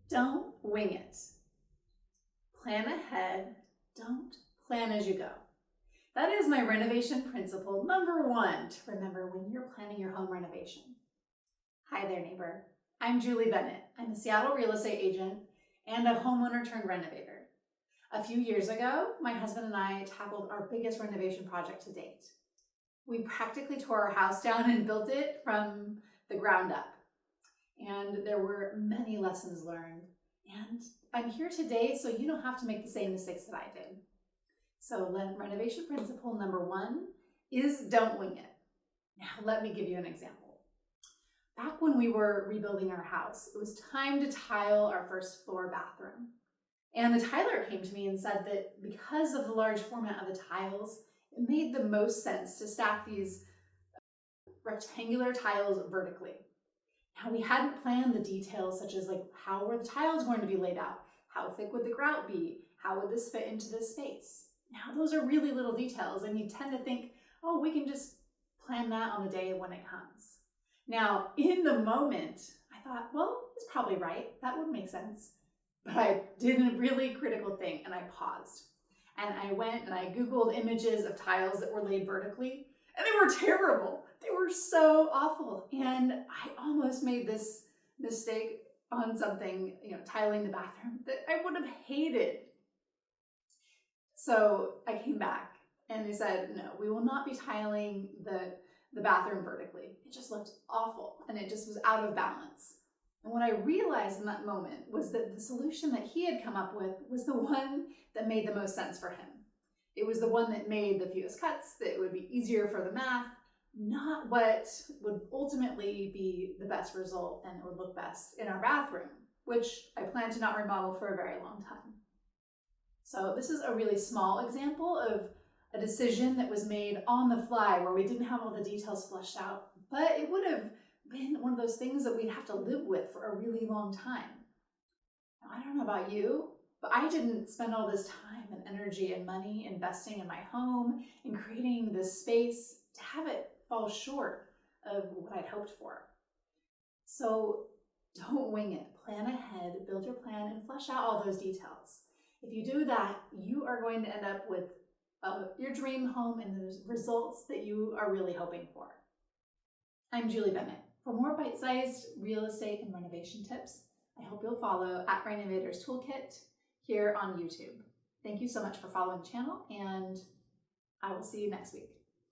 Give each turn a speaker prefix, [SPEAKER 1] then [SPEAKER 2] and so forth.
[SPEAKER 1] Don't wing it. Plan ahead, don't plan as you go. That is my renovation principle number 1 to remember when you're planning your home renovation. Hi there, neighbor. I'm Julie Bennett. I'm a Seattle real estate agent and a homeowner turned renovator. A few years ago, my husband and I tackled our biggest renovation project to date. We practically tore our house down and built it from the ground up. And there were many lessons learned. And I'm here today so you don't have to make the same mistakes that I did. So renovation principle number 1 is don't wing it. Now let me give you an example. Back when we were rebuilding our house, it was time to tile our first floor bathroom. And the tiler came to me and said that because of the large format of the tiles, it made the most sense to stack these rectangular tiles vertically. Now we hadn't planned the details such as how were the tiles going to be laid out? How thick would the grout be? How would this fit into this space? Now those are really little details and you tend to think, oh, we can just plan that on the day when it comes. Now in the moment, I thought, well, it's probably right. That would make sense. But I did a really critical thing and I paused. And I went and I Googled images of tiles that were laid vertically and they were terrible. They were so awful. And I almost made this mistake on something, tiling the bathroom that I would have hated. So I came back and they said, no, we will not be tiling the bathroom vertically. It just looked awful and it just was out of balance. And what I realized in that moment was that the solution that he had come up with was the one that made the most sense for him. It was the one that made the fewest cuts, that it would be easier for the math, not what would ultimately be the best result and it would look best in our bathroom, which I plan to not remodel for a very long time. So this is a really small example of a decision that was made on the fly where we didn't have all the details fleshed out, but it would have been one of those things that we'd have to live with for a really long time. Now, I don't know about you, but I didn't spend all this time and energy and money investing in my home and creating this space to have it fall short of what I'd hoped for. So don't wing it. Plan ahead, build your plan, and flesh out all those details. If you do that, you are going to end up with your dream home and the results that you are really hoping for. I'm Julie Bennett. For more bite-sized real estate and renovation tips, I hope you'll follow at Renovator's Toolkit here on YouTube. Thank you so much for following the channel, and I will see you next week.